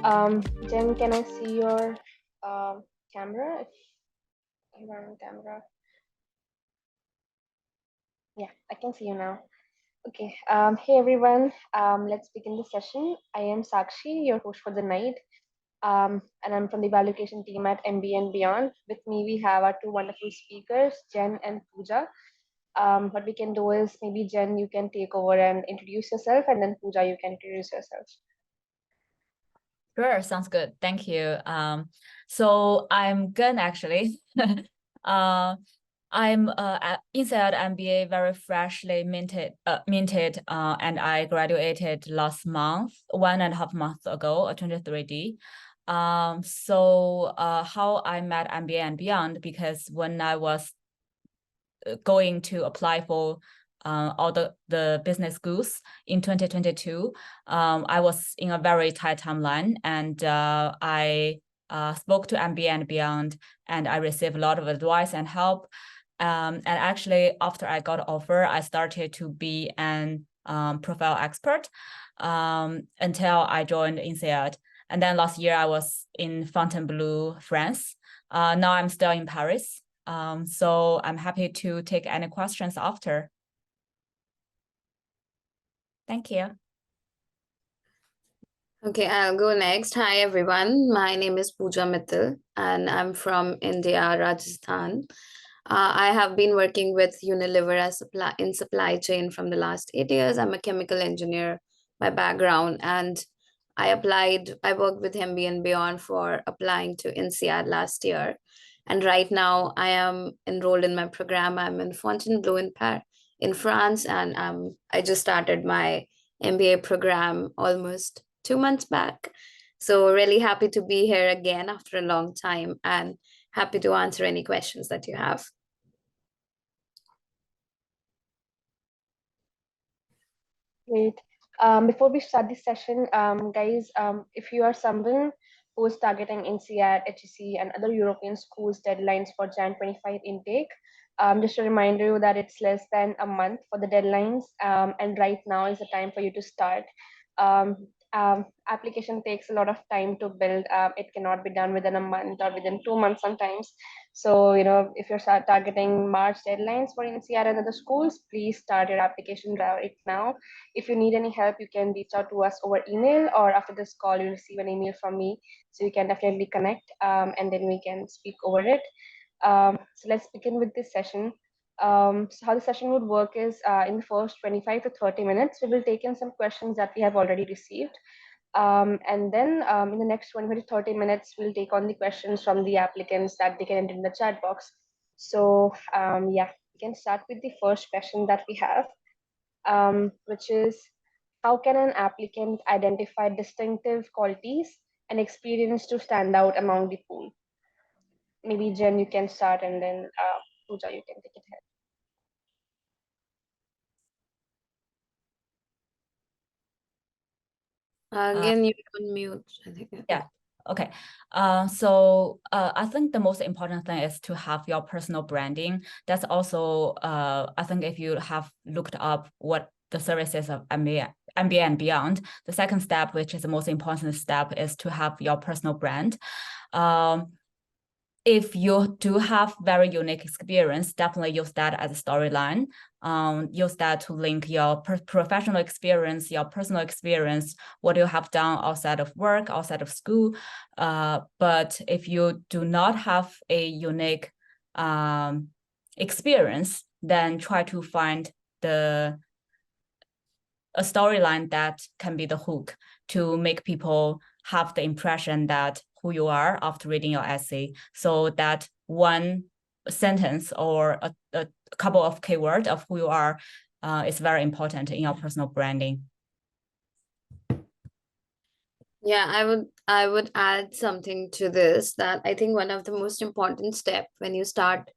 Jen, can I see your camera? If you are on camera. Yeah, I can see you now. Okay. Hey everyone. Let's begin the session. I am Sakshi, your host for the night. And I'm from the evaluation team at MBA and Beyond. With me, we have our two wonderful speakers, Jen and Pooja. What we can do is maybe Jen, you can take over and introduce yourself, and then Pooja, you can introduce yourself. Sure, sounds good. Thank you. So I'm good actually. I'm at INSEAD MBA, very freshly minted, and I graduated last month, 1.5 months ago, 23D. So how I met MBA and Beyond, because when I was going to apply for all the business schools in 2022, I was in a very tight timeline, and I spoke to MBA and Beyond, and I received a lot of advice and help. And actually, after I got an offer, I started to be an profile expert until I joined INSEAD. And then last year, I was in Fontainebleau, France. Now I'm still in Paris. So I'm happy to take any questions after. Thank you. Okay, I'll go next. Hi, everyone. My name is Pooja Mittal, and I'm from India, Rajasthan. I have been working with Unilever in supply chain from the last 8 years. I'm a chemical engineer by background, and I worked with MBA and Beyond for applying to INSEAD last year. And right now I am enrolled in my program. I'm in Fontainebleau in France, and I just started my MBA program almost 2 months back. So really happy to be here again after a long time, and happy to answer any questions that you have. Great. Before we start this session, guys, if you are someone who is targeting INSEAD, HEC, and other European schools deadlines for Jan 25 intake, just a reminder you that it's less than a month for the deadlines, and right now is the time for you to start. Application takes a lot of time to build. It cannot be done within a month or within 2 months sometimes. So, if you're targeting March deadlines for INSEAD and other schools, please start your application right now. If you need any help, you can reach out to us over email, or after this call, you'll receive an email from me. So you can definitely connect, and then we can speak over it. So let's begin with this session. So how the session would work is in the first 25 to 30 minutes, we will take in some questions that we have already received. And then in the next 20 to 30 minutes, we'll take on the questions from the applicants that they can enter in the chat box. So yeah, we can start with the first question that we have, which is, how can an applicant identify distinctive qualities and experience to stand out among the pool? Maybe Jen, you can start, and then Pooja, you can take it ahead. Again, you can mute, I think. Yeah. Okay. So I think the most important thing is to have your personal branding. That's also, I think if you have looked up what the services of MBA and Beyond, the second step, which is the most important step, is to have your personal brand. If you do have very unique experience, definitely use that as a storyline. Use that to link your professional experience, your personal experience, what you have done outside of work, outside of school. But if you do not have a unique experience, then try to find a storyline that can be the hook to make people have the impression that who you are after reading your essay. So that one sentence or a couple of keywords of who you are is very important in your personal branding. Yeah, I would add something to this, that I think one of the most important steps when you start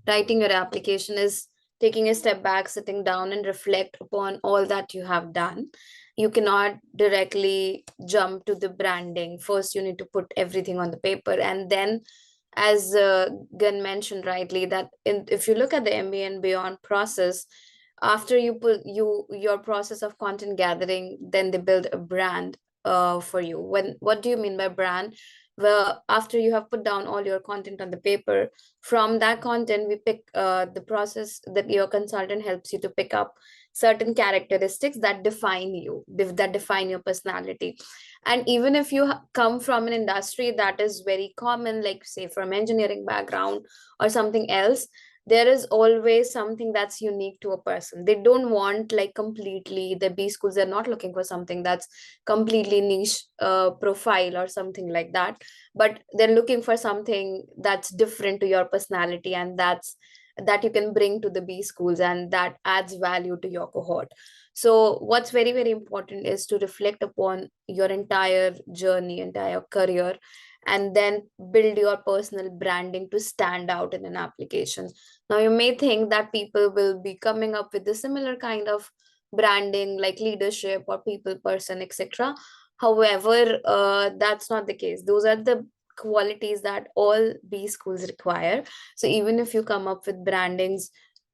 writing your application is taking a step back, sitting down and reflect upon all that you have done. You cannot directly jump to the branding. First, you need to put everything on the paper, and then, as Gun mentioned rightly, that if you look at the MBA and Beyond process, after you put your process of content gathering, then they build a brand for you. What do you mean by brand? Well, after you have put down all your content on the paper, from that content we pick the process that your consultant helps you to pick up certain characteristics that define you, that define your personality. And even if you come from an industry that is very common, like say from engineering background or something else, there is always something that's unique to a person. They don't want like completely, the B schools are not looking for something that's completely niche profile or something like that, but they're looking for something that's different to your personality, and that you can bring to the B schools, and that adds value to your cohort. So what's very, very important is to reflect upon your entire journey, entire career, and then build your personal branding to stand out in an application. Now, you may think that people will be coming up with a similar kind of branding like leadership or people person, etc. However, that's not the case. Those are the qualities that all B schools require. So even if you come up with brandings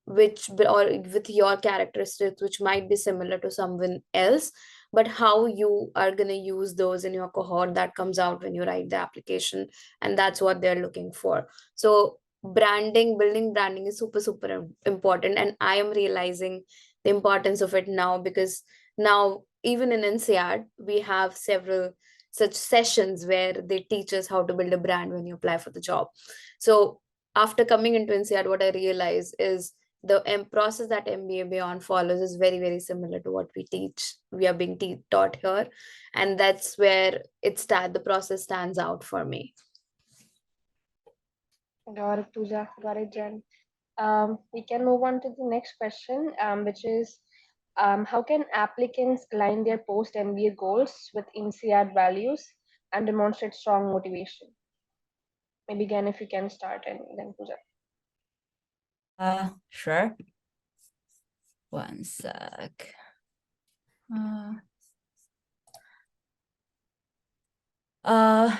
which, or with your characteristics which might be similar to someone else, but how you are going to use those in your cohort, that comes out when you write the application, and that's what they're looking for. So branding, building branding is super, super important, and I am realizing the importance of it now, because now even in INSEAD we have several such sessions where they teach us how to build a brand when you apply for the job. So after coming into INSEAD, what I realize is the process that MBA Beyond follows is very, very similar to what we are being taught here, and that's where the process stands out for me. Got it, Pooja. Got it, Jen. We can move on to the next question, which is how can applicants align their post MBA goals with INSEAD values and demonstrate strong motivation? Maybe again, if you can start, and then Pooja. Sure. One sec.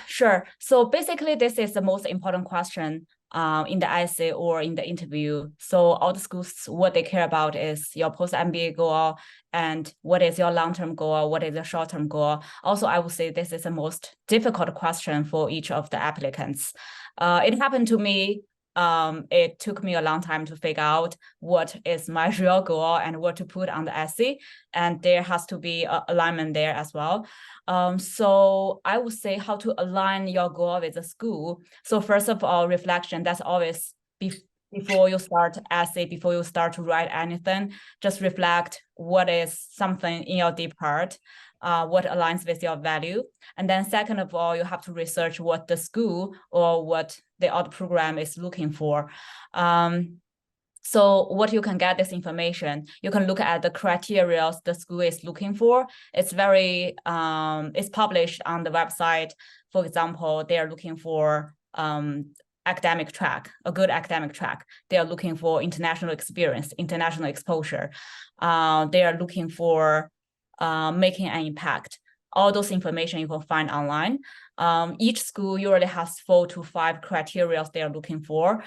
Sure. So basically, this is the most important question in the essay or in the interview. So all the schools, what they care about is your post-MBA goal and what is your long-term goal, what is your short-term goal. Also, I would say this is the most difficult question for each of the applicants. It happened to me. It took me a long time to figure out what is my real goal and what to put on the essay. And there has to be alignment there as well. So I would say how to align your goal with the school. So first of all, reflection, that's always before you start essay, before you start to write anything, just reflect what is something in your deep heart, what aligns with your value. And then second of all, you have to research what the school or what the other program is looking for. So what you can get this information, you can look at the criteria the school is looking for. It's very, it's published on the website. For example, they are looking for academic track, a good academic track. They are looking for international experience, international exposure. They are looking for making an impact. All those information you can find online. Each school usually has 4 to 5 criteria they are looking for.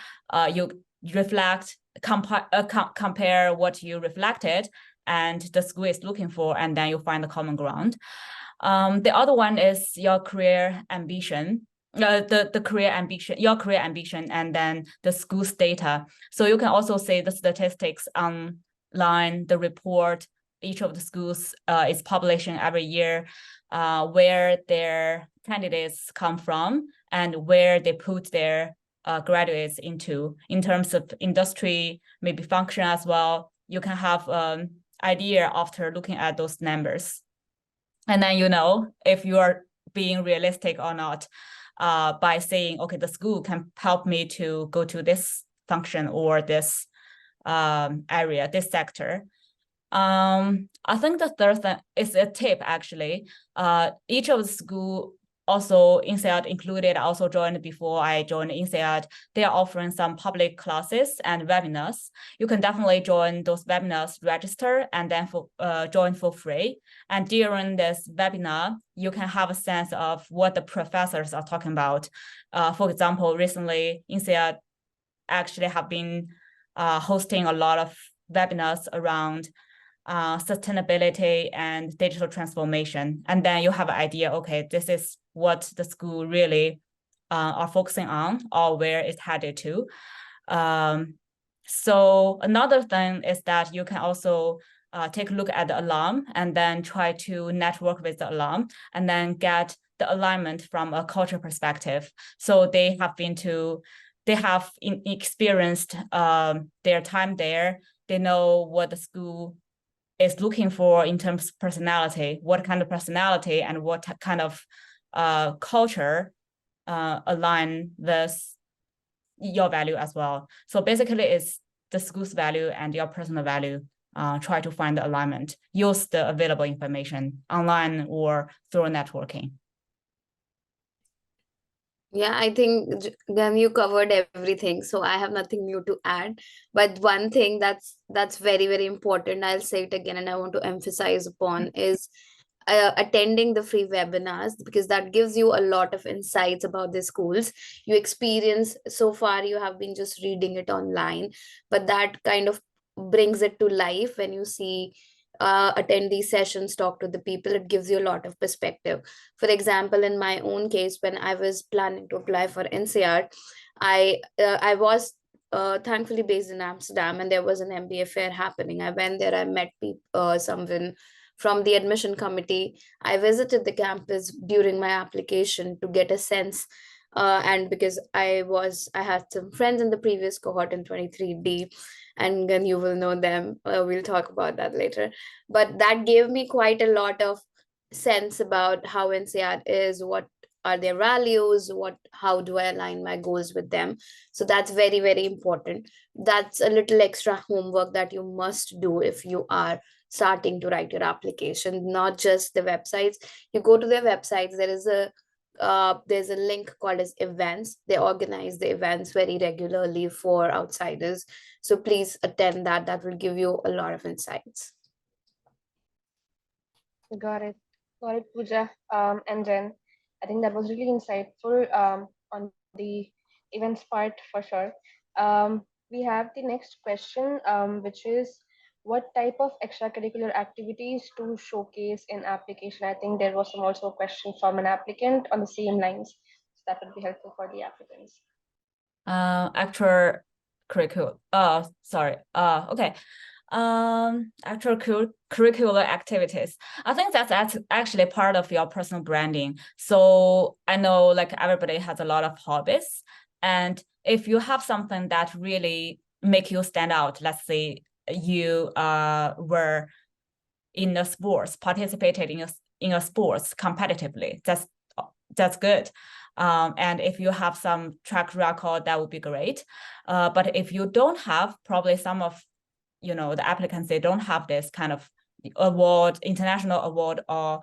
You reflect, compare what you reflected and the school is looking for, and then you find the common ground. The other one is your career ambition. The career ambition, your career ambition, and then the school's data. So you can also say the statistics online, the report each of the schools is publishing every year, where their candidates come from and where they put their graduates into in terms of industry, maybe function as well. You can have an idea after looking at those numbers. And then you know if you are being realistic or not by saying, okay, the school can help me to go to this function or this area, this sector. I think the third thing is a tip actually. Each of the school, also INSEAD included, also joined before I joined INSEAD, they are offering some public classes and webinars. You can definitely join those webinars, register, and then join for free. And during this webinar, you can have a sense of what the professors are talking about. For example, recently INSEAD actually have been hosting a lot of webinars around sustainability and digital transformation. And then you have an idea, okay, this is what the school really are focusing on or where it's headed to. So another thing is that you can also take a look at the alum and then try to network with the alum and then get the alignment from a culture perspective. So they have experienced their time there. They know what the school is looking for in terms of personality, what kind of personality and what kind of culture align with your value as well. So basically it's the school's value and your personal value. Try to find the alignment. Use the available information online or through networking. Yeah, I think then you covered everything, so I have nothing new to add. But one thing that's very, very important, I'll say it again and I want to emphasize upon, is attending the free webinars, because that gives you a lot of insights about the schools. You experience, so far you have been just reading it online, but that kind of brings it to life when you see attend these sessions, talk to the people. It gives you a lot of perspective. For example, in my own case, when I was planning to apply for INSEAD, I was thankfully based in Amsterdam, and there was an MBA fair happening. I went there, I met someone from the admission committee. I visited the campus during my application to get a sense, and because I had some friends in the previous cohort in 23D, and then you will know them. We'll talk about that later. But that gave me quite a lot of sense about how INSEAD is, what are their values, how do I align my goals with them. So that's very, very important. That's a little extra homework that you must do if you are starting to write your application, not just the websites. You go to their websites, there's a link called as events. They organize the events very regularly for outsiders, so please attend that. That will give you a lot of insights. Got it, Pooja and Jen. I think that was really insightful on the events part for sure. We have the next question, which is, what type of extracurricular activities to showcase in application? I think there was also a question from an applicant on the same lines, so that would be helpful for the applicants. Extracurricular activities. I think that's actually part of your personal branding. So I know like everybody has a lot of hobbies, and if you have something that really make you stand out, let's say you were in a sports, participated in a sports competitively, that's good. And if you have some track record, that would be great. But if you don't have, probably some of the applicants, they don't have this kind of award, international award or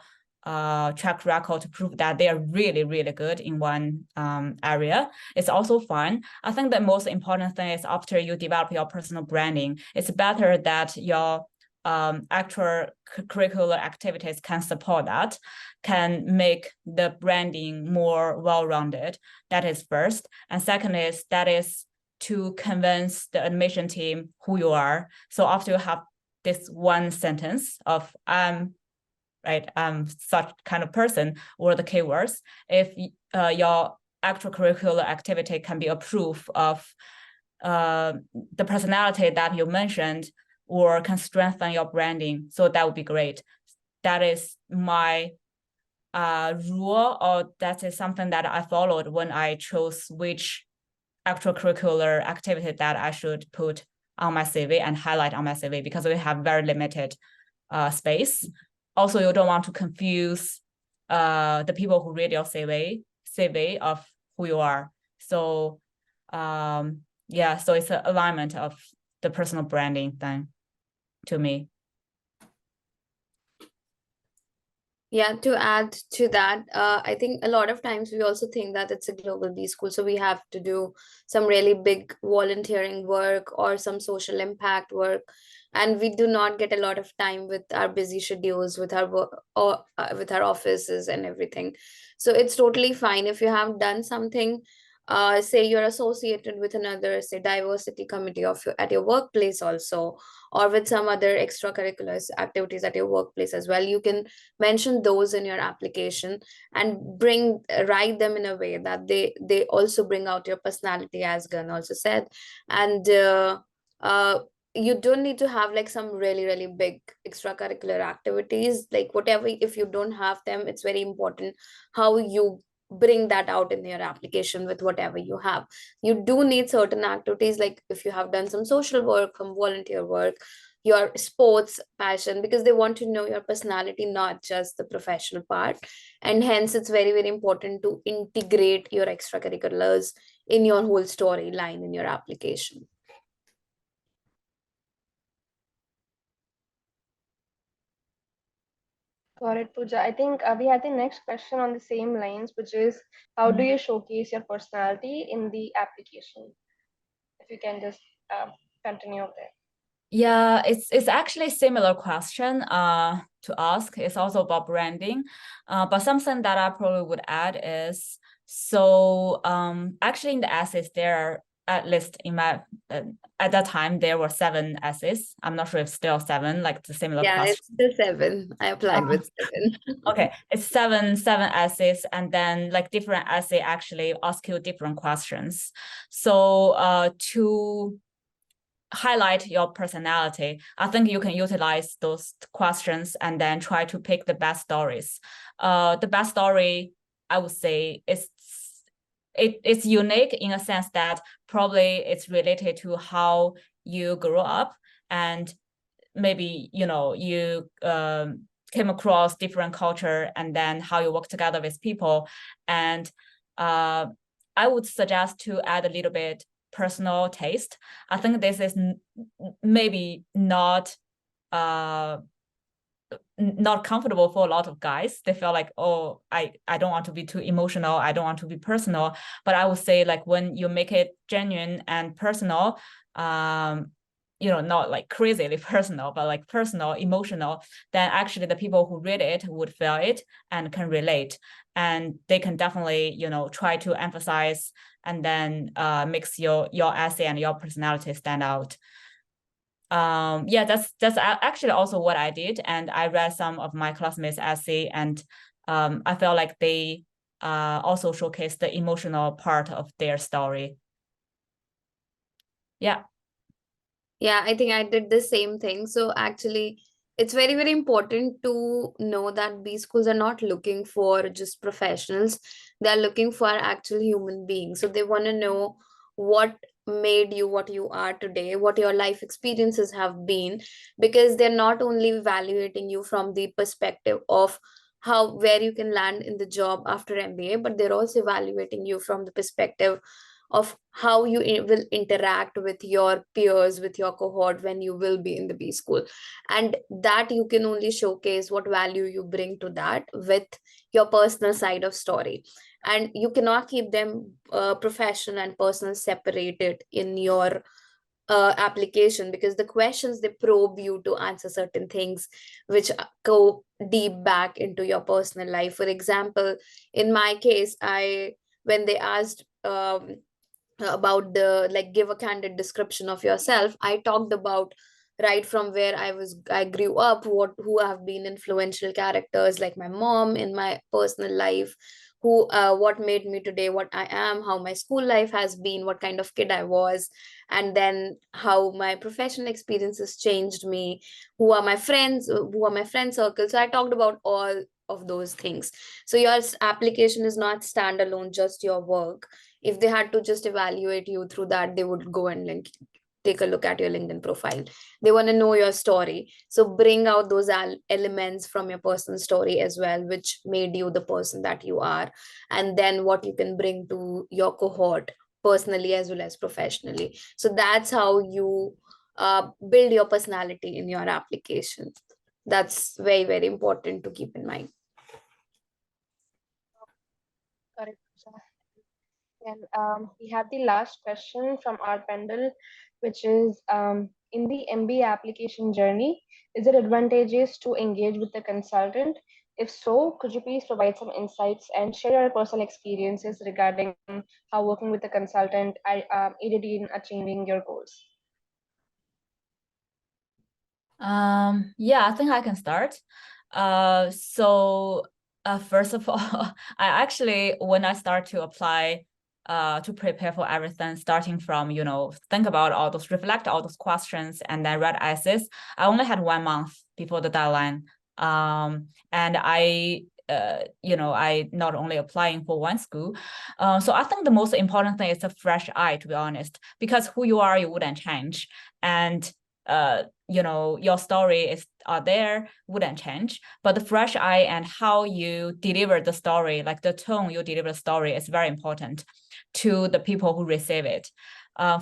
track record to prove that they are really, really good in one area. It's also fine. I think the most important thing is after you develop your personal branding, it's better that your extracurricular activities can support that, can make the branding more well-rounded. That is first. And second is to convince the admission team who you are. So after you have this one sentence of I'm such kind of person, or the keywords, if your extracurricular activity can be a proof of the personality that you mentioned, or can strengthen your branding, so that would be great. That is my rule, or that is something that I followed when I chose which extracurricular activity that I should put on my CV and highlight on my CV, because we have very limited space. Also, you don't want to confuse the people who read your CV of who you are. So yeah, so it's an alignment of the personal branding thing to me. Yeah, to add to that, I think a lot of times we also think that it's a global B school, so we have to do some really big volunteering work or some social impact work, and we do not get a lot of time with our busy schedules, with our work, or with our offices and everything. So it's totally fine if you have done something say you're associated with another, say, diversity committee of at your workplace also, or with some other extracurricular activities at your workplace as well. You can mention those in your application and write them in a way that they also bring out your personality, as Gan also said. And uh, you don't need to have like some really, really big extracurricular activities, like whatever. If you don't have them, it's very important how you bring that out in your application with whatever you have. You do need certain activities, like if you have done some social work, some volunteer work, your sports passion, because they want to know your personality, not just the professional part. And hence it's very, very important to integrate your extracurriculars in your whole storyline in your application. Got it, Pooja. I think we had the next question on the same lines, which is how do you showcase your personality in the application? If you can just continue there. Yeah, it's actually a similar question to ask. It's also about branding. But something that I probably would add is, so actually in the essays there are, at least in my at that time there were 7 essays. I'm not sure if still 7, like the similar Yeah, question. it's still 7. I applied with 7. Okay, it's seven essays, and then like different essay actually ask you different questions. So to highlight your personality, I think you can utilize those questions and then try to pick the best stories. The best story, I would say, it's unique in a sense that probably it's related to how you grew up, and maybe you came across different culture, and then how you work together with people. And I would suggest to add a little bit personal taste. I think this is maybe not comfortable for a lot of guys. They feel like, oh, I don't want to be too emotional, I don't want to be personal. But I would say, like, when you make it genuine and personal, not like crazily personal, but like personal, emotional, then actually the people who read it would feel it and can relate, and they can definitely try to emphasize and then makes your essay and your personality stand out. Yeah, that's actually also what I did, and I read some of my classmates' essay, and I felt like they also showcased the emotional part of their story. Yeah. Yeah, I think I did the same thing. So actually, it's very, very important to know that B schools are not looking for just professionals. They're looking for actual human beings. So they want to know what made you what you are today, what your life experiences have been, because they're not only evaluating you from the perspective of where you can land in the job after MBA, but they're also evaluating you from the perspective of how you will interact with your peers, with your cohort when you will be in the B school. And that you can only showcase what value you bring to that with your personal side of story. And you cannot keep them professional and personal separated in your application, because the questions, they probe you to answer certain things which go deep back into your personal life. For example, in my case, when they asked about the, like, give a candid description of yourself, I talked about right from where I grew up, who have been influential characters like my mom in my personal life, who what made me today what I am, how my school life has been, what kind of kid I was, and then how my professional experiences changed me, who are my friends, who are my friend circle. So I talked about all of those things. So your application is not standalone just your work. If they had to just evaluate you through that, they would go and like take a look at your LinkedIn profile. They want to know your story. So bring out those elements from your personal story as well, which made you the person that you are, and then what you can bring to your cohort personally as well as professionally. So that's how you build your personality in your application. That's very, very important to keep in mind. Correct. And we have the last question from our panel, which is in the MBA application journey, is it advantageous to engage with the consultant If so, could you please provide some insights and share your personal experiences regarding how working with a consultant aided you in achieving your goals? Yeah, I think I can start. First of all, I actually, when I start to apply, to prepare for everything, starting from, think about all those, reflect all those questions, and then write essays, I only had 1 month before the deadline. And I not only applying for one school. So I think the most important thing is a fresh eye, to be honest, because who you are, you wouldn't change. And your story is there wouldn't change, but the fresh eye and how you deliver the story, like the tone you deliver the story, is very important to the people who receive it.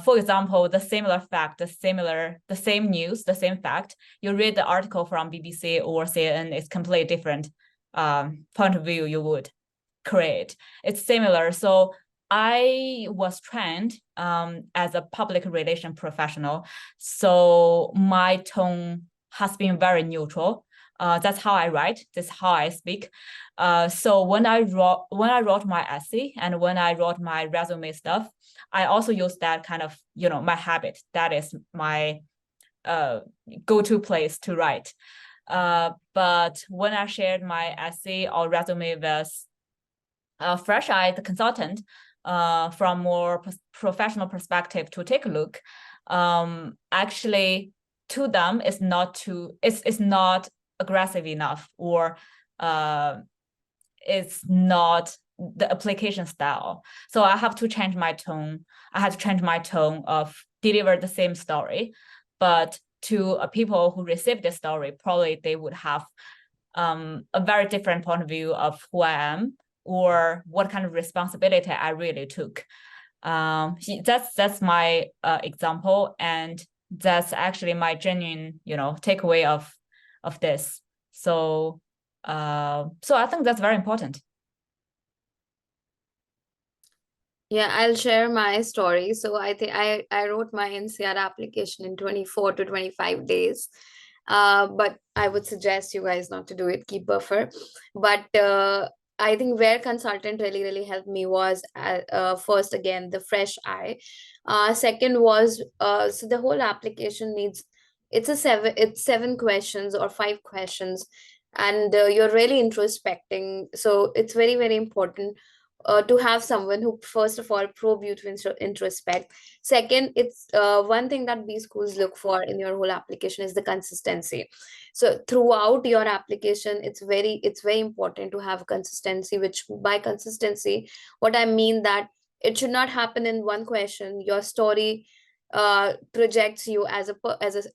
For example, the similar fact, the same news, the same fact, you read the article from BBC or CNN, it's completely different point of view you would create. It's similar. So I was trained as a public relation professional, so my tone has been very neutral. That's how I write. That's how I speak. So when I wrote my essay and when I wrote my resume stuff, I also use that kind of my habit. That is my go-to place to write. But when I shared my essay or resume with fresh eye, the consultant, from more professional perspective to take a look, actually to them it's not aggressive enough, or it's not the application style. So I have to change my tone. I had to change my tone of deliver the same story, but to people who receive the story, probably they would have a very different point of view of who I am, or what kind of responsibility I really took. That's my example, and that's actually my genuine, takeaway of this. So I think that's very important. Yeah, I'll share my story. So I think I wrote my INSEAD application in 24 to 25 days. But I would suggest you guys not to do it, keep buffer. But I think where consultant really, really helped me was first, again, the fresh eye. Second was, so the whole application needs, it's 7 questions or 5 questions, and you're really introspecting. So it's very, very important to have someone who, first of all, probe you to introspect. Second, it's one thing that B schools look for in your whole application is the consistency. So throughout your application, it's very important to have consistency, which by consistency, what I mean that it should not happen in one question. Your story projects you as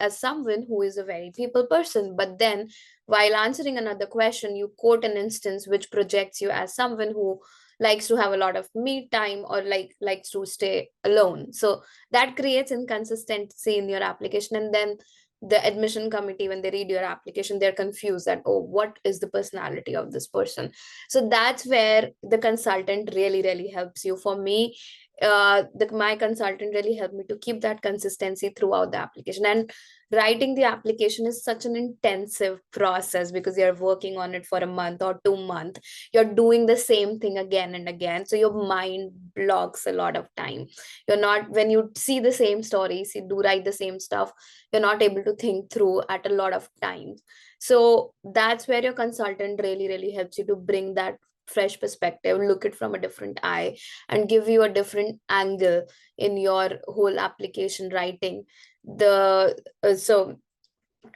someone who is a very people person, but then while answering another question, you quote an instance which projects you as someone who likes to have a lot of me time, or likes to stay alone. So that creates inconsistency in your application, and then the admission committee, when they read your application, they're confused that, oh, what is the personality of this person? So that's where the consultant really, really helps you. For me, my consultant really helped me to keep that consistency throughout the application. And writing the application is such an intensive process, because you're working on it for a month or 2 months. You're doing the same thing again and again, so your mind blocks a lot of time. You're not, when you see the same stories, you do write the same stuff, you're not able to think through at a lot of times. So that's where your consultant really, really helps you to bring that fresh perspective, look it from a different eye, and give you a different angle in your whole application writing. The so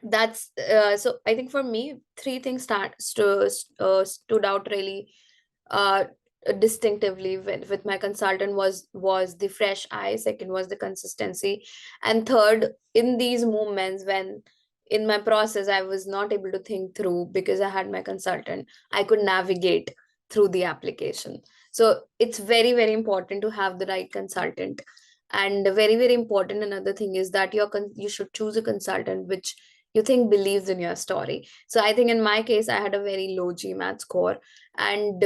that's so I think for me, 3 things stood out really uh distinctively with my consultant. Was the fresh eye, second was the consistency, and third, in these moments when in my process I was not able to think through because I had my consultant, I could navigate through the application. So it's very, very important to have the right consultant. And very, very important, another thing is that you should choose a consultant which you think believes in your story. So I think in my case, I had a very low GMAT score, and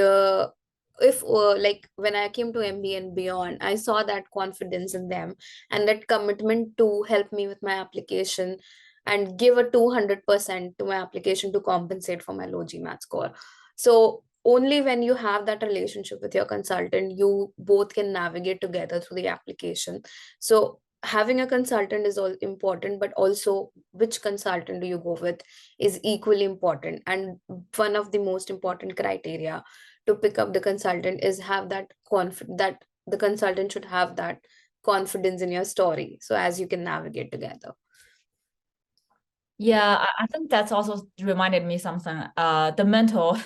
if like when I came to MBA and beyond, I saw that confidence in them and that commitment to help me with my application. and give a 200% to my application to compensate for my low GMAT score. So only when you have that relationship with your consultant, you both can navigate together through the application. So having a consultant is all important, but also which consultant do you go with is equally important. And one of the most important criteria to pick up the consultant is have that that the consultant should have that confidence in your story, so as you can navigate together. Yeah, I think that's also reminded me something. The mental,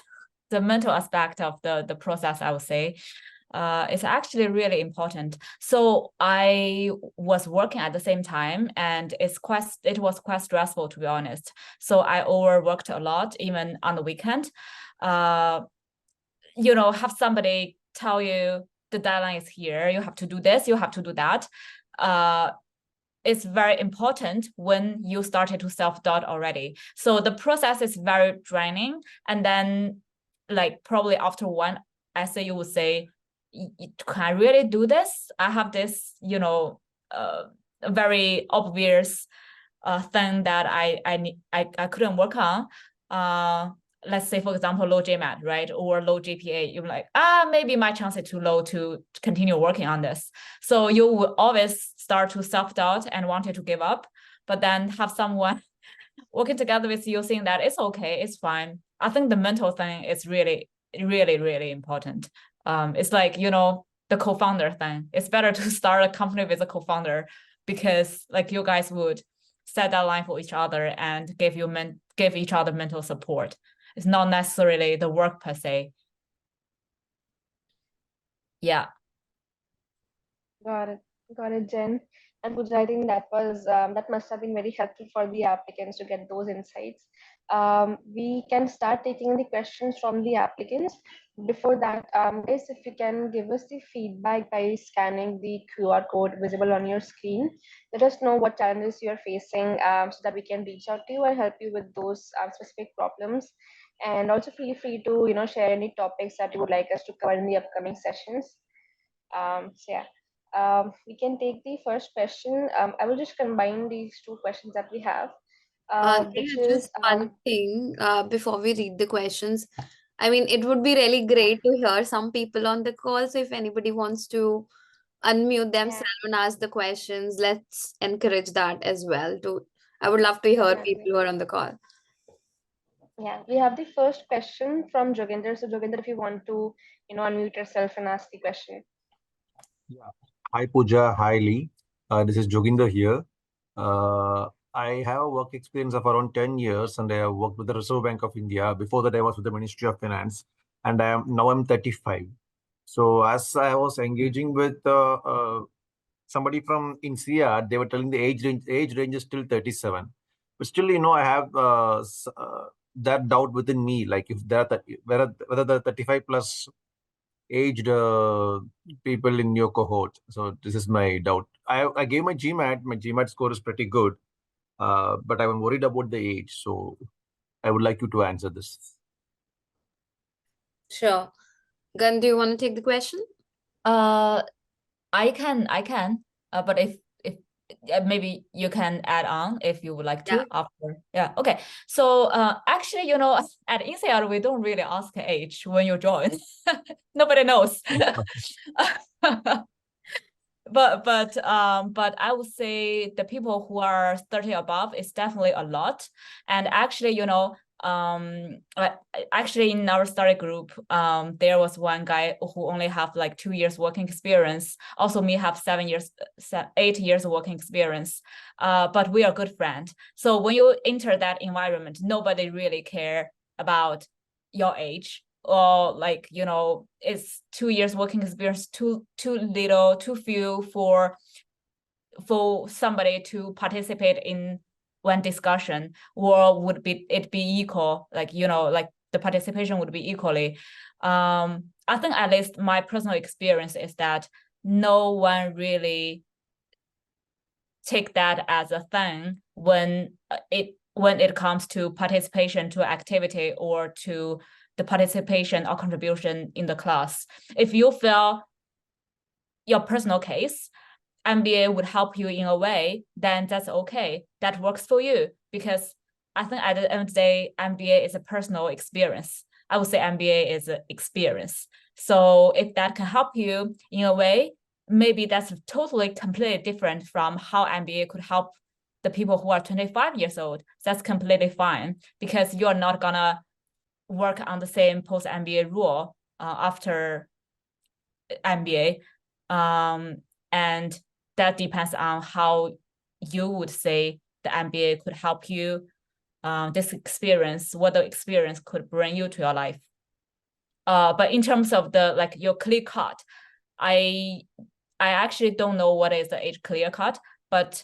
the mental aspect of the process, I would say, is actually really important. So I was working at the same time, and it was quite stressful, to be honest. So I overworked a lot, even on the weekend. You know, have somebody tell you the deadline is here, you have to do this, you have to do that. It's very important when you started to self-doubt already. So the process is very draining. And then like probably after one essay, you would say, can I really do this? I have this, you know, very obvious thing that I couldn't work on. Let's say, for example, low GMAT, right? Or low GPA. You're like, maybe my chance is too low to continue working on this. So you will always start to self-doubt and wanted to give up, but then have someone working together with you saying that it's okay, it's fine. I think the mental thing is really, really, really important. It's like, you know, the co-founder thing. It's better to start a company with a co-founder, because like you guys would set that line for each other and give each other mental support. It's not necessarily the work per se. Yeah. Got it, Jen. And Pooja, I think that must have been very helpful for the applicants to get those insights. We can start taking the questions from the applicants. Before that, guys, if you can give us the feedback by scanning the QR code visible on your screen, let us know what challenges you are facing, so that we can reach out to you and help you with those specific problems. And also feel free to share any topics that you would like us to cover in the upcoming sessions. So yeah. We can take the first question. I will just combine these two questions that we have, which Neha, is just one thing before we read the questions. I mean, it would be really great to hear some people on the call. So if anybody wants to unmute themselves and ask the questions, let's encourage that as well. I would love to hear people who are on the call. Yeah, we have the first question from Joginder. So Joginder, if you want to, unmute yourself and ask the question. Yeah. Hi Pooja, hi Lee. This is Joginder here. I have a work experience of around 10 years, and I have worked with the Reserve Bank of India. Before that, I was with the Ministry of Finance, and now I'm 35. So as I was engaging with somebody from INSEAD, they were telling the age range is still 37. But still, I have that doubt within me, like if whether the 35 plus aged people in your cohort. So this is my doubt. I gave my GMAT. My GMAT score is pretty good, but I'm worried about the age. So I would like you to answer this. Sure. Gun, do you want to take the question? I can. But if maybe you can add on if you would like to after. Yeah. Okay. So actually, at INSEAD we don't really ask age when you join. Nobody knows. But I would say the people who are 30 above is definitely a lot. And actually, actually in our study group, there was one guy who only have like 2 years working experience. Also me have 8 years working experience. But we are good friends. So when you enter that environment, nobody really care about your age, or like, it's 2 years working experience too little, too few for somebody to participate in one discussion, or would it be equal, like, like the participation would be equally. I think at least my personal experience is that no one really take that as a thing when it comes to participation to activity or to the participation or contribution in the class. If you feel your personal case, MBA would help you in a way, then that's okay. That works for you, because I think at the end of the day, MBA is a personal experience. I would say MBA is an experience. So if that can help you in a way, maybe that's totally completely different from how MBA could help the people who are 25 years old. That's completely fine, because you're not gonna work on the same post-MBA rule after MBA. And that depends on how you would say the MBA could help you, this experience, what the experience could bring you to your life. But in terms of the like your clear cut, I actually don't know what is the age clear cut, but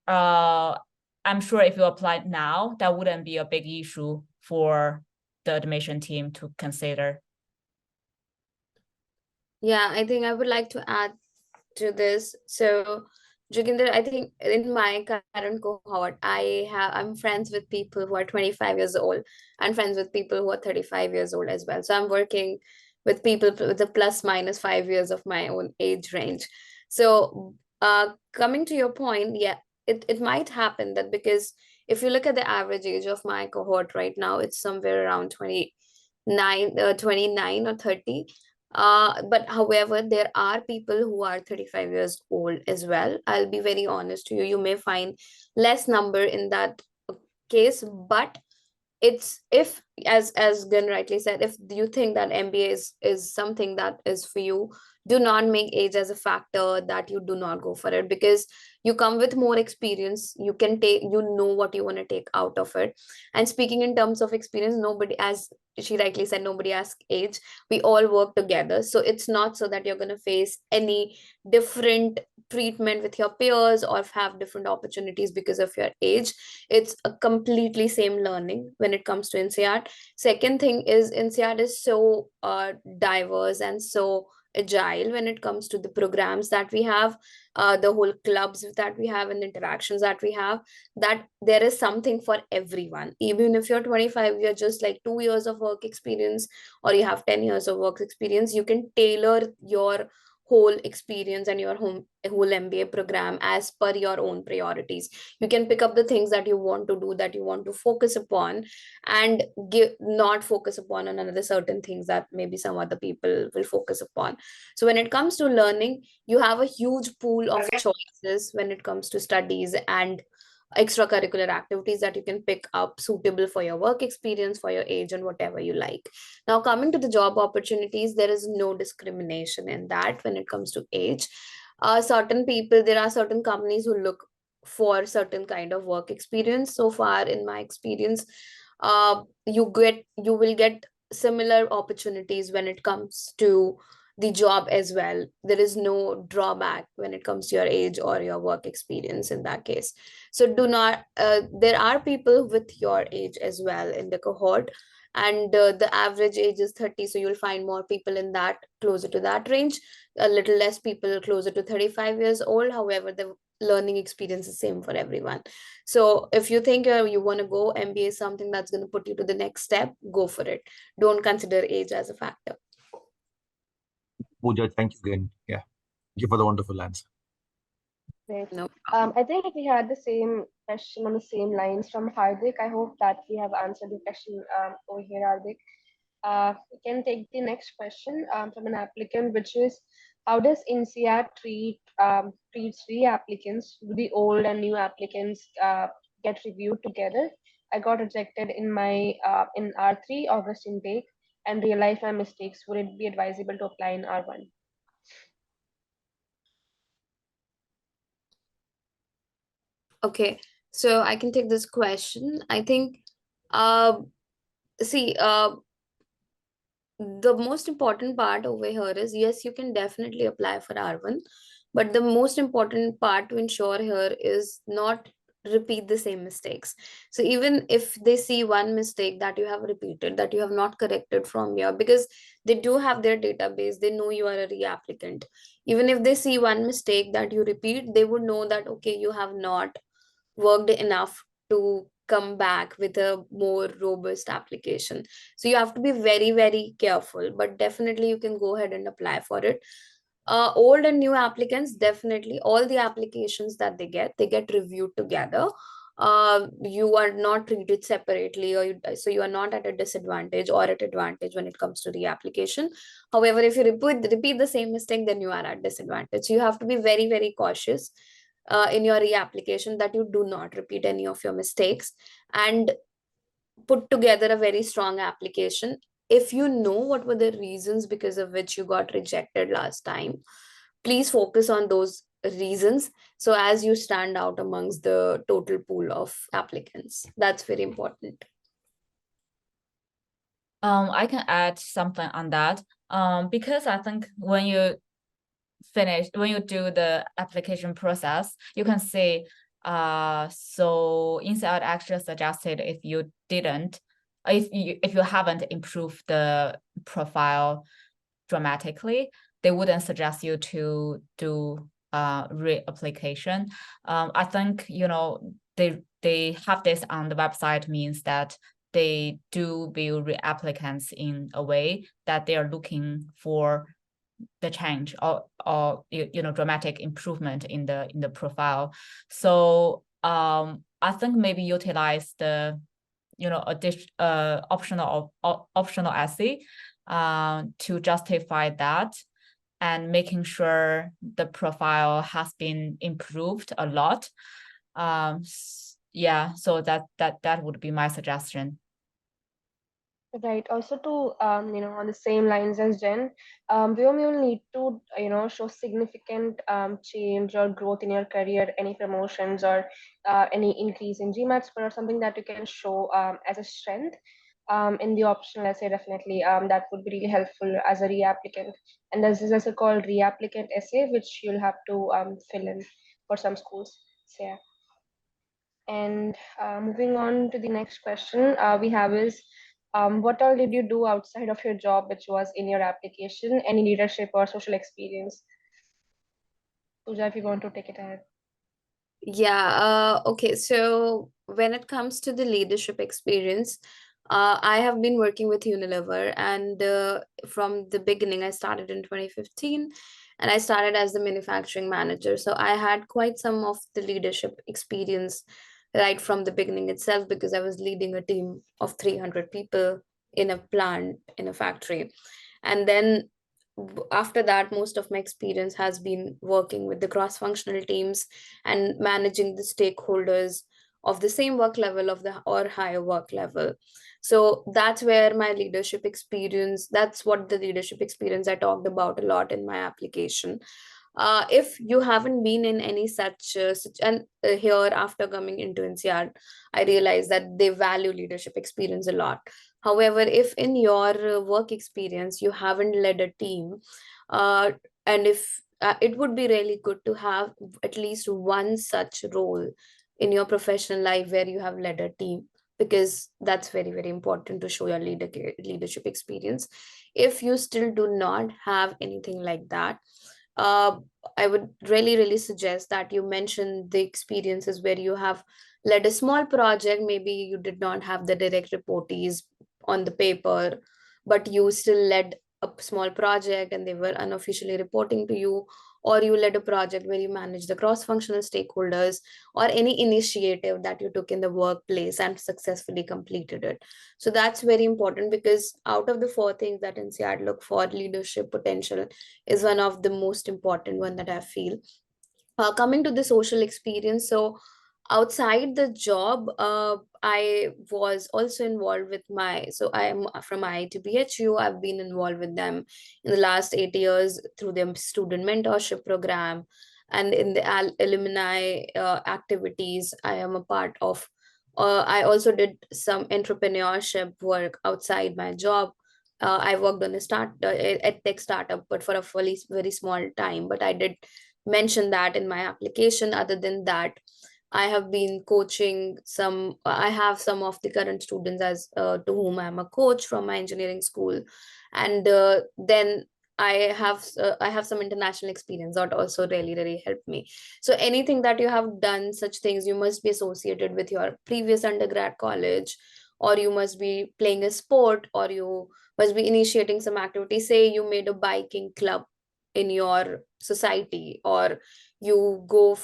I'm sure if you apply now, that wouldn't be a big issue for the admission team to consider. Yeah, I think I would like to add to this. So, Joginder, I think in my current cohort, I'm friends with people who are 25 years old and friends with people who are 35 years old as well. So I'm working with people with a plus minus 5 years of my own age range. So coming to your point, yeah, it might happen that, because if you look at the average age of my cohort right now, it's somewhere around 29 or 30. But however, there are people who are 35 years old as well. I'll be very honest to you. You may find less number in that case, but it's, if, as Gun rightly said, if you think that MBA is something that is for you, do not make age as a factor that you do not go for it, because you come with more experience. You can take, you know what you want to take out of it. And speaking in terms of experience, nobody, as she rightly said, nobody asks age. We all work together, so it's not so that you're going to face any different treatment with your peers or have different opportunities because of your age. It's a completely same learning when it comes to INSEAD. Second thing is, INSEAD is so diverse and so agile when it comes to the programs that we have, the whole clubs that we have and the interactions that we have, that there is something for everyone. Even if you're 25, you're just like 2 years of work experience, or you have 10 years of work experience, you can tailor your whole experience and your whole MBA program as per your own priorities. You can pick up the things that you want to do, that you want to focus upon, and not focus upon on another certain things that maybe some other people will focus upon. So when it comes to learning, you have a huge pool of choices when it comes to studies and extracurricular activities that you can pick up, suitable for your work experience, for your age, and whatever you like. Now, coming to the job opportunities, there is no discrimination in that when it comes to age. Certain people, there are certain companies who look for certain kind of work experience. So far in my experience, you will get similar opportunities when it comes to the job as well. There is no drawback when it comes to your age or your work experience in that case. So do not, there are people with your age as well in the cohort, and the average age is 30, so you'll find more people in that, closer to that range, a little less people closer to 35 years old. However, the learning experience is same for everyone. So if you think you want to go, MBA is something that's going to put you to the next step, go for it. Don't consider age as a factor. Pooja, thank you again. Yeah, thank you for the wonderful answer. Great. No. I think we had the same question on the same lines from Hardik. I hope that we have answered the question over here, Hardik. We can take the next question from an applicant, which is, how does INSEAD treats re-applicants? Do the old and new applicants get reviewed together? I got rejected in my in R3 August intake and realized my mistakes. Would it be advisable to apply in R1? Okay, so I can take this question. I think, see, the most important part over here is, yes, you can definitely apply for R1, but the most important part to ensure here is not repeat the same mistakes. So even if they see one mistake that you have repeated, that you have not corrected from here, because they do have their database, they know you are a reapplicant. Even if they see one mistake that you repeat, they would know that, okay, you have not worked enough to come back with a more robust application. So you have to be very, very careful, but definitely you can go ahead and apply for it. Old and new applicants, definitely all the applications that they get reviewed together. You are not treated separately, so you are not at a disadvantage or at advantage when it comes to reapplication. However, if you repeat the same mistake, then you are at disadvantage. So you have to be very, very cautious in your reapplication, that you do not repeat any of your mistakes, and put together a very strong application. If you know what were the reasons because of which you got rejected last time, please focus on those reasons, so as you stand out amongst the total pool of applicants. That's very important. I can add something on that. Because I think when you do the application process, you can see, so INSEAD actually suggested if you haven't improved the profile dramatically, they wouldn't suggest you to do reapplication. I think, they have this on the website, means that they do view reapplicants in a way that they are looking for the change or dramatic improvement in the profile. So I think maybe utilize the optional essay to justify that, and making sure the profile has been improved a lot. Yeah, so that would be my suggestion. Right. Also, to on the same lines as Jen, we will need to show significant change or growth in your career, any promotions or any increase in GMAT score or something that you can show as a strength in the optional essay. Definitely, that would be really helpful as a reapplicant. And there's this essay called reapplicant essay, which you'll have to fill in for some schools. So yeah. And moving on to the next question we have is, what all did you do outside of your job, which was in your application? Any leadership or social experience? Pooja, if you want to take it ahead. Yeah, okay. So when it comes to the leadership experience, I have been working with Unilever, and from the beginning, I started in 2015, and I started as the manufacturing manager. So I had quite some of the leadership experience right from the beginning itself, because I was leading a team of 300 people in a plant, in a factory. And then after that, most of my experience has been working with the cross-functional teams and managing the stakeholders of the same work level of the or higher work level. So that's where my leadership experience, that's what the leadership experience I talked about a lot in my application. If you haven't been in any such and here after coming into INSEAD, I realized that they value leadership experience a lot. However, if in your work experience you haven't led a team, and if it would be really good to have at least one such role in your professional life where you have led a team, because that's very, very important to show your leadership experience. If you still do not have anything like that, uh, I would really, really suggest that you mention the experiences where you have led a small project. Maybe you did not have the direct reportees on the paper, but you still led a small project and they were unofficially reporting to you, or you led a project where you managed the cross-functional stakeholders, or any initiative that you took in the workplace and successfully completed it. So that's very important, because out of the four things that INSEAD look for, leadership potential is one of the most important one that I feel. Coming to the social experience, so outside the job, I was also involved with so I am from IIT I've been involved with them in the last 8 years through their student mentorship program, and in the alumni activities I am a part of. I also did some entrepreneurship work outside my job. I worked on a tech startup, but for a very small time. But I did mention that in my application. Other than that, I have been coaching I have some of the current students as to whom I'm a coach from my engineering school. And then I have some international experience that also really, really helped me. So anything that you have done, such things, you must be associated with your previous undergrad college, or you must be playing a sport, or you must be initiating some activity. Say you made a biking club in your society, or you go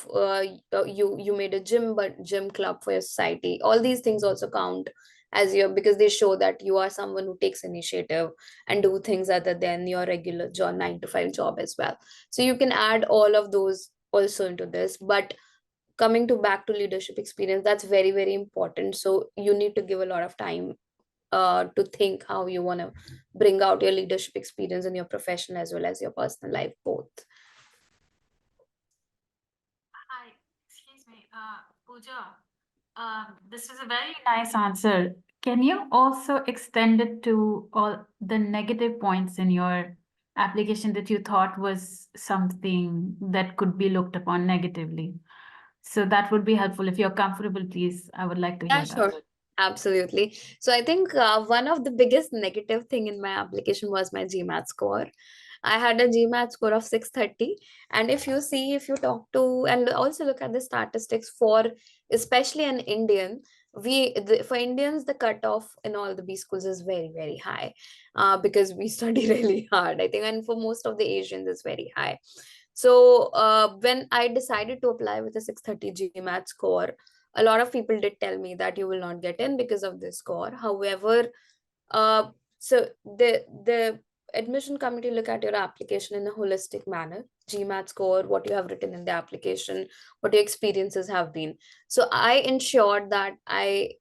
you made a gym club for your society. All these things also count as your, because they show that you are someone who takes initiative and do things other than your regular job, 9 to 5 job as well. So you can add all of those also into this. But coming to back to leadership experience, that's very, very important. So you need to give a lot of time to think how you want to bring out your leadership experience in your profession as well as your personal life, both. Hi, excuse me, Pooja. This is a very nice answer. Can you also extend it to all the negative points in your application that you thought was something that could be looked upon negatively? So that would be helpful. If you're comfortable, please, I would like to Yeah, hear that. sure. Absolutely. So I think one of the biggest negative thing in my application was my GMAT score. I had a GMAT score of 630. And if you see, if you talk to, and also look at the statistics for, especially an Indian, for Indians, the cutoff in all the B schools is very, very high because we study really hard, I think. And for most of the Asians, it's very high. So when I decided to apply with a 630 GMAT score, a lot of people did tell me that you will not get in because of this score. However, uh, so the admission committee look at your application in a holistic manner: GMAT score, what you have written in the application, what your experiences have been. So I ensured that I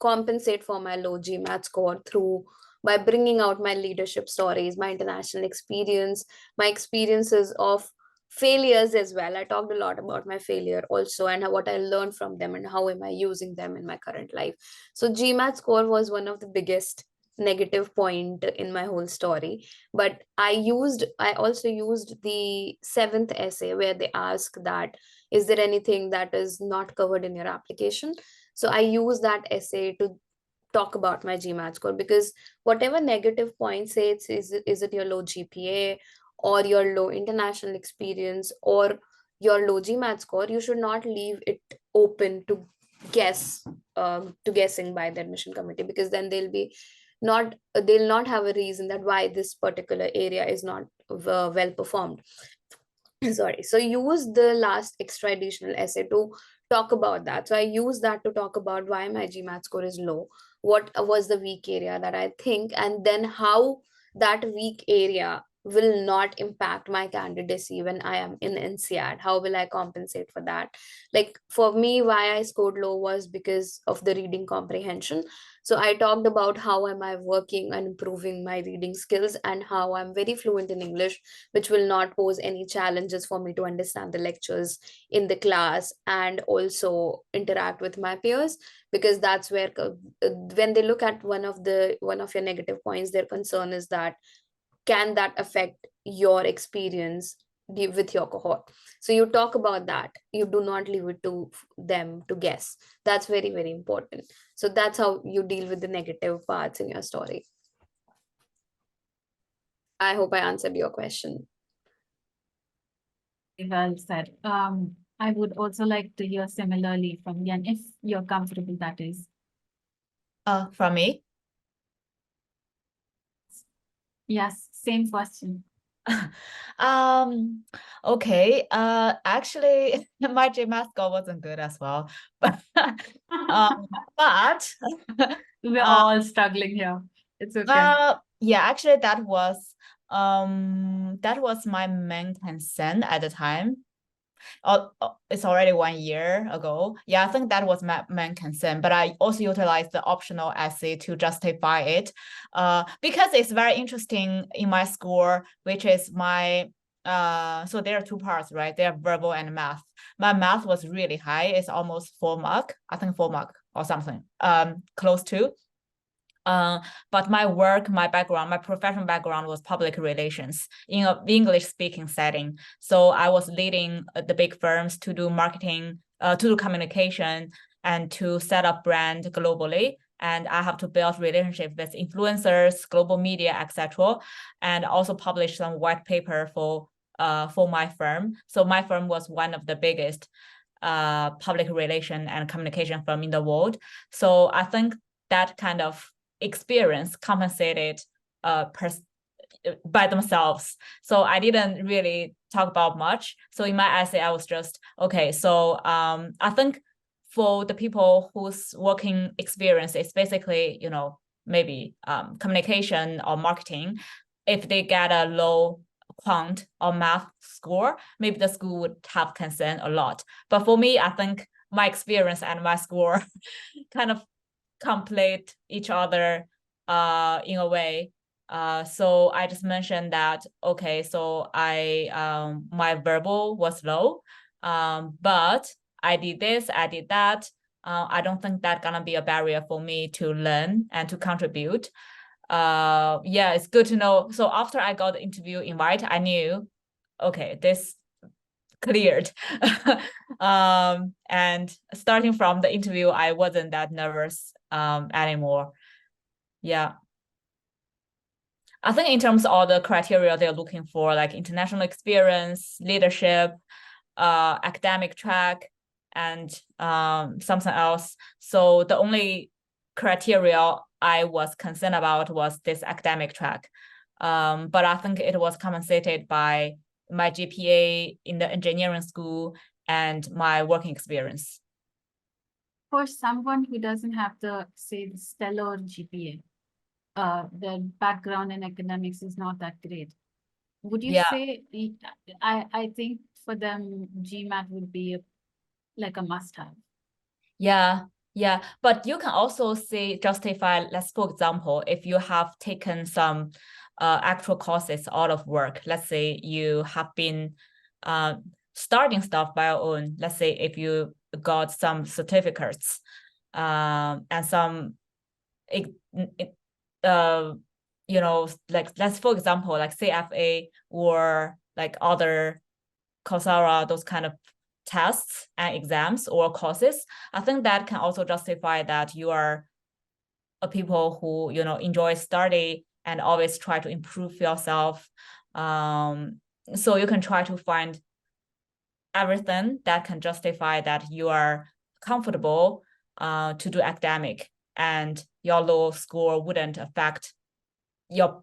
compensate for my low GMAT score through by bringing out my leadership stories, my international experience, my experiences of failures as well. I talked a lot about my failure also, and what I learned from them and how am I using them in my current life. So GMAT score was one of the biggest negative point in my whole story. But I also used the 7th essay, where they ask that, is there anything that is not covered in your application? So I use that essay to talk about my GMAT score, because whatever negative points say, is it your low GPA or your low international experience or your low GMAT score, you should not leave it open to guessing by the admission committee, because then they'll not have a reason that why this particular area is not well performed. Sorry. So use the last extra additional essay to talk about that. So I use that to talk about why my GMAT score is low, what was the weak area that I think, and then how that weak area will not impact my candidacy when I am in INSEAD. How will I compensate for that? Like for me, why I scored low was because of the reading comprehension. So I talked about how am I working and improving my reading skills, and how I'm very fluent in English, which will not pose any challenges for me to understand the lectures in the class and also interact with my peers. Because that's where when they look at one of your negative points, their concern is that can that affect your experience with your cohort. So you talk about that, you do not leave it to them to guess. That's very, very important. So that's how you deal with the negative parts in your story. I hope I answered your question. Well said. I would also like to hear similarly from Yan, if you're comfortable, that is. From me? Yes, same question. Okay. Actually, my GMAT score wasn't good as well, but but We're all struggling here. It's okay. yeah, actually that was my main concern at the time. It's already 1 year ago. Yeah, I think that was my main concern, but I also utilized the optional essay to justify it, because it's very interesting in my score, which is my so there are 2 parts, right? They are verbal and math. My math was really high. It's almost 4 mark, I think 4 mark or something, close to. But my work, my background, my professional background was public relations in an English-speaking setting. So I was leading the big firms to do marketing, to do communication, and to set up brand globally. And I have to build relationship with influencers, global media, etc., and also publish some white paper for my firm. So my firm was one of the biggest public relation and communication firm in the world. So I think that kind of experience compensated by themselves. So I didn't really talk about much. So in my essay, I was just, okay, so I think for the people whose working experience is basically, you know, maybe communication or marketing, if they get a low quant or math score, maybe the school would have concern a lot. But for me, I think my experience and my score kind of complete each other in a way. So I just mentioned that, okay, so my verbal was low, but I did this, I did that. I don't think that's gonna be a barrier for me to learn and to contribute. Yeah, it's good to know. So after I got the interview invite, I knew, okay, this cleared. And starting from the interview, I wasn't that nervous anymore. Yeah. I think in terms of all the criteria they're looking for, like international experience, leadership, academic track, and something else. So the only criteria I was concerned about was this academic track. But I think it was compensated by my GPA in the engineering school and my working experience. For someone who doesn't have the, say, the stellar GPA, their background in academics is not that great. Would you say, I think for them, GMAT would be like a must-have? Yeah, but you can also justify, let's for example, if you have taken some actual courses out of work, let's say you have been starting stuff by your own, let's say if you got some certificates and some you know, like let's for example, like CFA or like other Coursera, those kind of tests and exams or courses, I think that can also justify that you are a people who, you know, enjoy study and always try to improve yourself. So you can try to find everything that can justify that you are comfortable to do academic, and your low score wouldn't affect your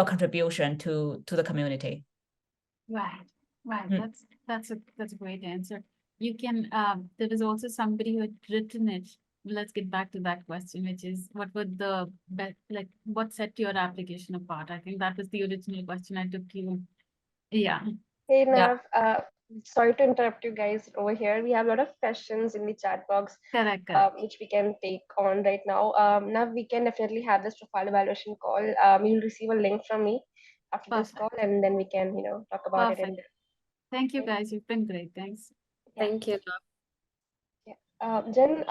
contribution to the community. Right. Mm. That's a great answer. You can there was also somebody who had written it. Let's get back to that question, which is what would the like what set your application apart? I think that was the original question I took you. Yeah. Hey Nav, sorry to interrupt you guys over here. We have a lot of questions in the chat box, Correct. which we can take on right now. Nav, we can definitely have this profile evaluation call. You'll receive a link from me after this Perfect. call, and then we can, you know, talk about it. Perfect. Thank you guys. You've been great. Thanks. Yeah. Thank you. Jen,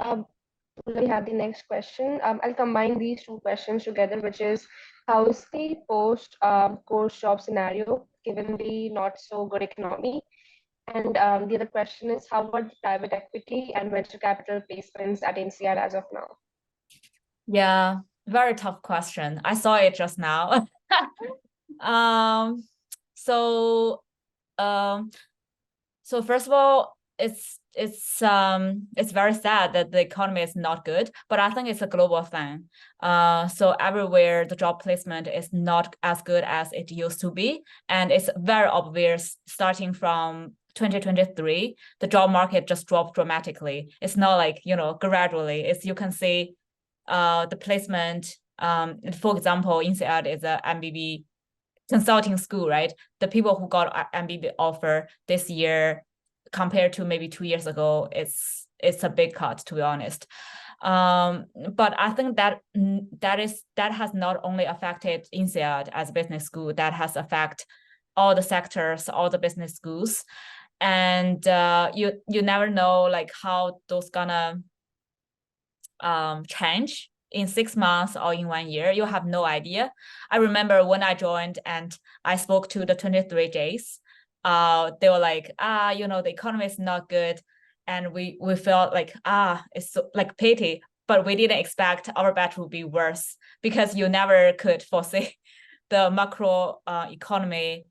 we have the next question. I'll combine these two questions together, which is how is the post course job scenario given the not so good economy? And the other question is how about private equity and venture capital placements at INSEAD as of now? Yeah, very tough question. I saw it just now. So first of all, it's very sad that the economy is not good, but I think it's a global thing. So everywhere the job placement is not as good as it used to be, and it's very obvious starting from 2023, the job market just dropped dramatically. It's not like, you know, gradually. It's, you can see the placement. For example, INSEAD is a MBB consulting school, right? The people who got MBB offer this year compared to maybe 2 years ago, it's a big cut, to be honest. But I think that has not only affected INSEAD as a business school, that has affected all the sectors, all the business schools. And you never know like how those gonna change in 6 months or in 1 year. You have no idea. I remember when I joined and I spoke to the 23Js, they were like, you know, the economy is not good. And we felt like, it's so, like pity, but we didn't expect our batch would be worse because you never could foresee the macro economy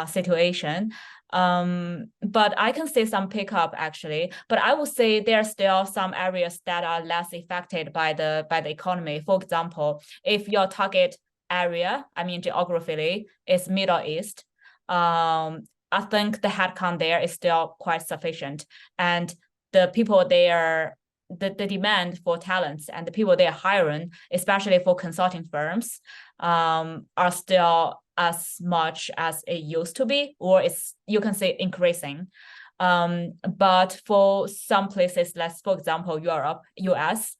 situation. But I can see some pickup actually, but I would say there are still some areas that are less affected by the economy. For example, if your target area, I mean geographically, is Middle East. I think the headcount there is still quite sufficient, and the people there, the demand for talents and the people they're hiring, especially for consulting firms, are still as much as it used to be, or it's, you can say, increasing. But for some places, let's, for example, Europe, US,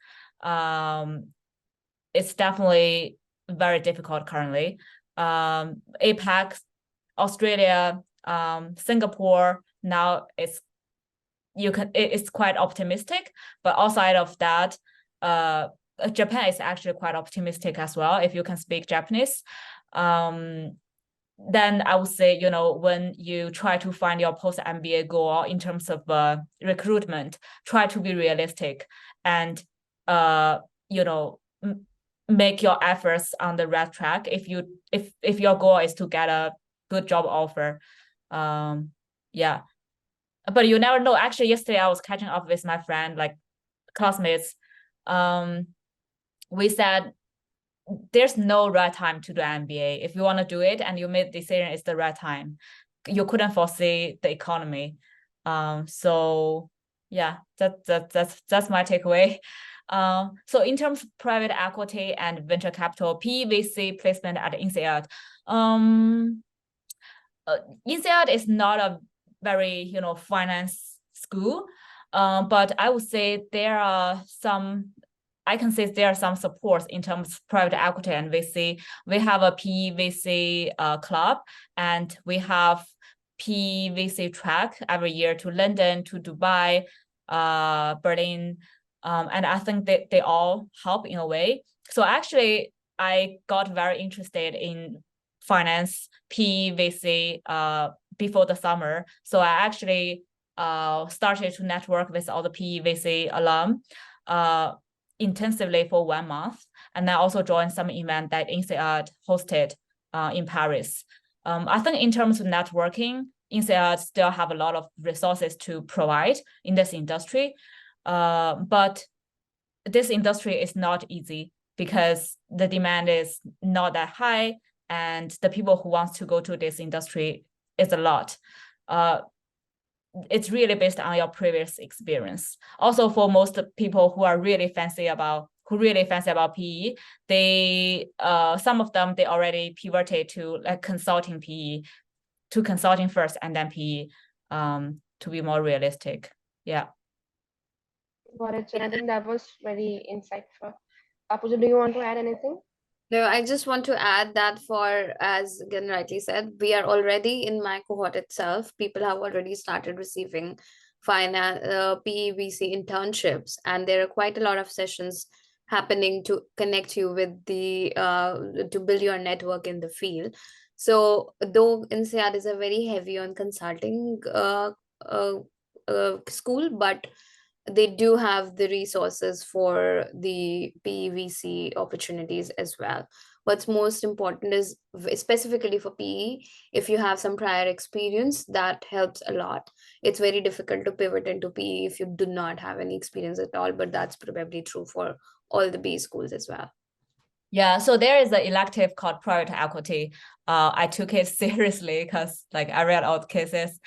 it's definitely very difficult currently. APAC, Australia, Singapore, now it's quite optimistic, but outside of that, Japan is actually quite optimistic as well, if you can speak Japanese. Then I would say, you know, when you try to find your post-MBA goal in terms of recruitment, try to be realistic and, you know, make your efforts on the right track if your goal is to get a good job offer. Yeah. But you never know. Actually, yesterday I was catching up with my friend, like classmates. We said there's no right time to do MBA. If you want to do it and you made the decision, it's the right time. You couldn't foresee the economy. So yeah, that's my takeaway. So in terms of private equity and venture capital, PE VC placement at INSEAD, INSEAD is not a very, you know, finance school, but I would say there are some, I can say there are some supports in terms of private equity and VC. We have a PE VC club, and we have PE VC track every year to London, to Dubai, Berlin, and I think they all help in a way. So actually, I got very interested in finance PE VC before the summer. So I actually started to network with all the PE VC alum intensively for 1 month, and I also joined some event that INSEAD hosted in Paris. I think in terms of networking, INSEAD still have a lot of resources to provide in this industry, but this industry is not easy because the demand is not that high, and the people who want to go to this industry is a lot. It's really based on your previous experience. Also, for most people who are really fancy about PE, they some of them, they already pivoted to like consulting PE, to consulting first and then PE, to be more realistic. Yeah. Got it. So I think that was very insightful. Pooja, do you want to add anything? No, I just want to add that for, as again rightly said, we are already in my cohort itself. People have already started receiving finance, PE VC internships, and there are quite a lot of sessions happening to connect you with the to build your network in the field. So though INSEAD is a very heavy on consulting school, but they do have the resources for the PE VC opportunities as well. What's most important is, specifically for PE, if you have some prior experience, that helps a lot. It's very difficult to pivot into PE if you do not have any experience at all, but that's probably true for all the PE schools as well. Yeah, so there is an elective called private equity. I took it seriously because like I read all the cases.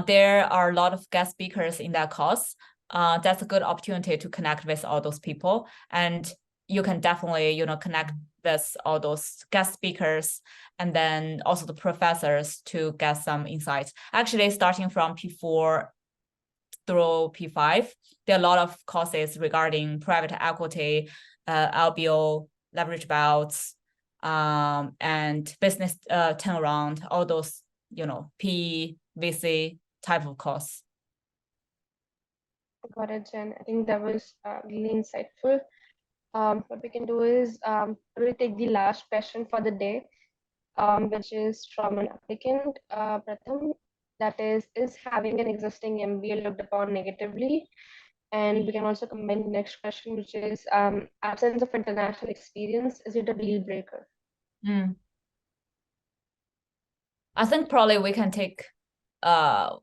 There are a lot of guest speakers in that course. That's a good opportunity to connect with all those people, and you can definitely, you know, connect with all those guest speakers and then also the professors to get some insights. Actually, starting from P4 through P5, there are a lot of courses regarding private equity, LBO, leverage buyouts, and business turnaround, all those, you know, PE, VC type of course. Got it, Jen. I think that was really insightful. What we can do is we'll take the last question for the day, which is from an applicant, Pratham. That is having an existing MBA looked upon negatively? And we can also combine the next question, which is absence of international experience, is it a deal breaker? I think probably we can take,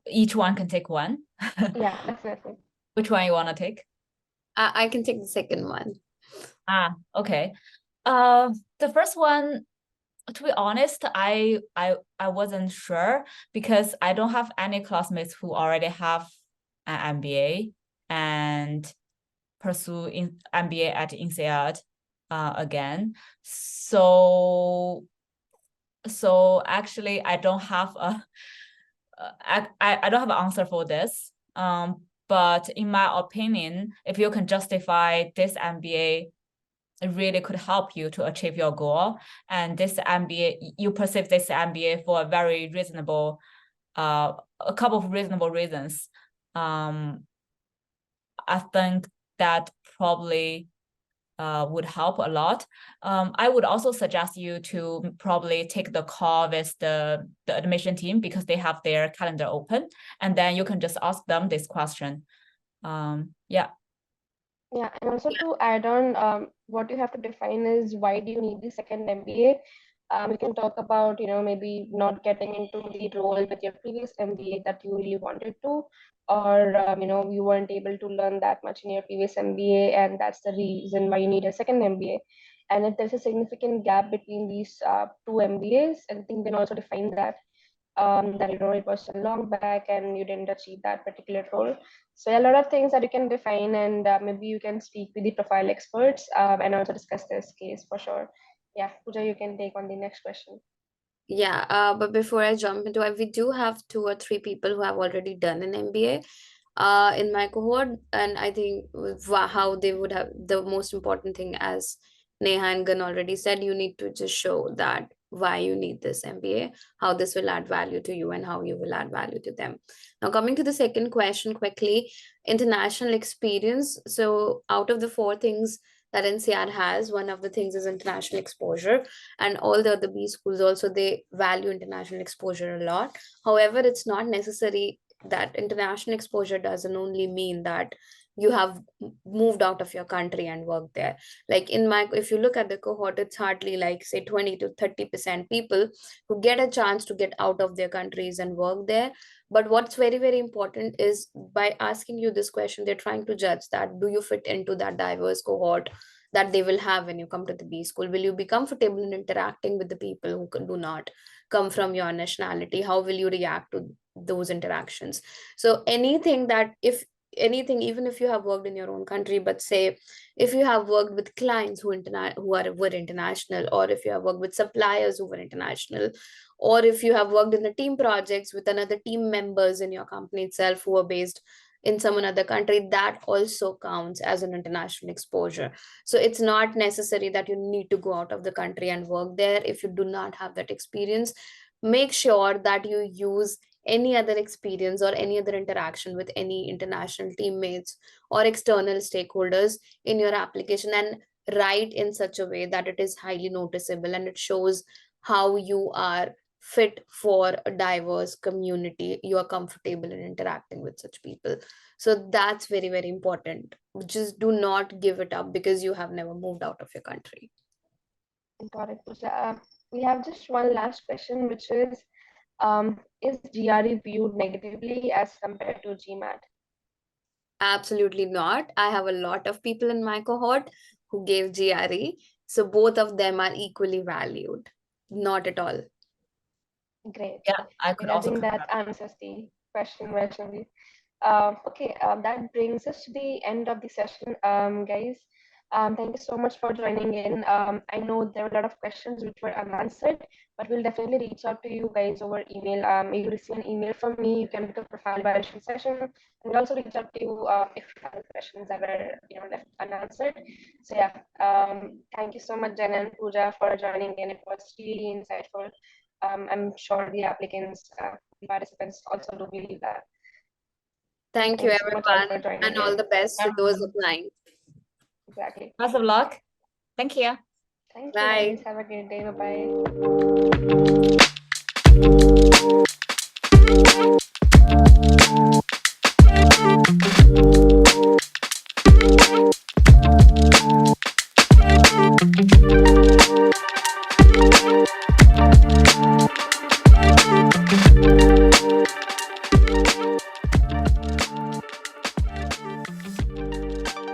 each one can take one. Yeah, definitely. Which one you want to take? I can take the second one. Okay. The first one, to be honest, I wasn't sure because I don't have any classmates who already have an MBA and pursue MBA at INSEAD again. So actually, I don't have a I don't have an answer for this. But in my opinion, if you can justify this MBA, it really could help you to achieve your goal. And this MBA, you perceive this MBA for a very reasonable, a couple of reasonable reasons. I think that probably would help a lot. I would also suggest you to probably take the call with the admission team because they have their calendar open, and then you can just ask them this question. Yeah. Yeah, and also to add on, what you have to define is why do you need the second MBA? We can talk about, maybe not getting into the role with your previous MBA that you really wanted to, or, you weren't able to learn that much in your previous MBA, and that's the reason why you need a second MBA. And if there's a significant gap between these two MBAs, I think we can also define that. That it was a long back and you didn't achieve that particular role. So a lot of things that you can define, and maybe you can speak with the profile experts and also discuss this case for sure. Yeah, Pooja, you can take on the next question. Yeah, but before I jump into it, we do have 2 or 3 people who have already done an MBA in my cohort, and I think how they would have the most important thing, as Neha and Gun already said, you need to just show that why you need this MBA, how this will add value to you, and how you will add value to them. Now, coming to the second question quickly, international experience. So, out of the 4 things that INSEAD has, one of the things is international exposure, and all the other B schools also, they value international exposure a lot. However, it's not necessary that international exposure doesn't only mean that you have moved out of your country and worked there. Like if you look at the cohort, it's hardly like say 20 to 30% people who get a chance to get out of their countries and work there. But what's very, very important is by asking you this question, they're trying to judge that do you fit into that diverse cohort that they will have when you come to the B school? Will you be comfortable in interacting with the people who do not come from your nationality? How will you react to those interactions? So anything that, if anything, even if you have worked in your own country, but say if you have worked with clients were international, or if you have worked with suppliers who were international, or if you have worked in the team projects with another team members in your company itself who are based in some another country, that also counts as an international exposure. So it's not necessary that you need to go out of the country and work there. If you do not have that experience, make sure that you use any other experience or any other interaction with any international teammates or external stakeholders in your application, and write in such a way that it is highly noticeable and it shows how you are fit for a diverse community. You are comfortable in interacting with such people. So that's very, very important. Just do not give it up because you have never moved out of your country. Got it, Pooja. We have just one last question, which is GRE viewed negatively as compared to GMAT? Absolutely not. I have a lot of people in my cohort who gave GRE. So both of them are equally valued. Not at all. Great. Yeah, I could I also think that confirm. answers the question, Vaishnavi. Okay, that brings us to the end of the session, guys. Thank you so much for joining in. I know there were a lot of questions which were unanswered, but we'll definitely reach out to you guys over email. You'll receive an email from me. You can book a profile validation session, and we'll also reach out to you if you have questions that were left unanswered. So yeah, thank you so much, Jen and Pooja, for joining in. It was really insightful. I'm sure the applicants, the participants also do believe that. Thank you, Thanks so much all for everyone, joining and all in. the best to those applying. Exactly. Best of luck. Thank you. Thank you, Bye. guys. Have a great day. Bye-bye.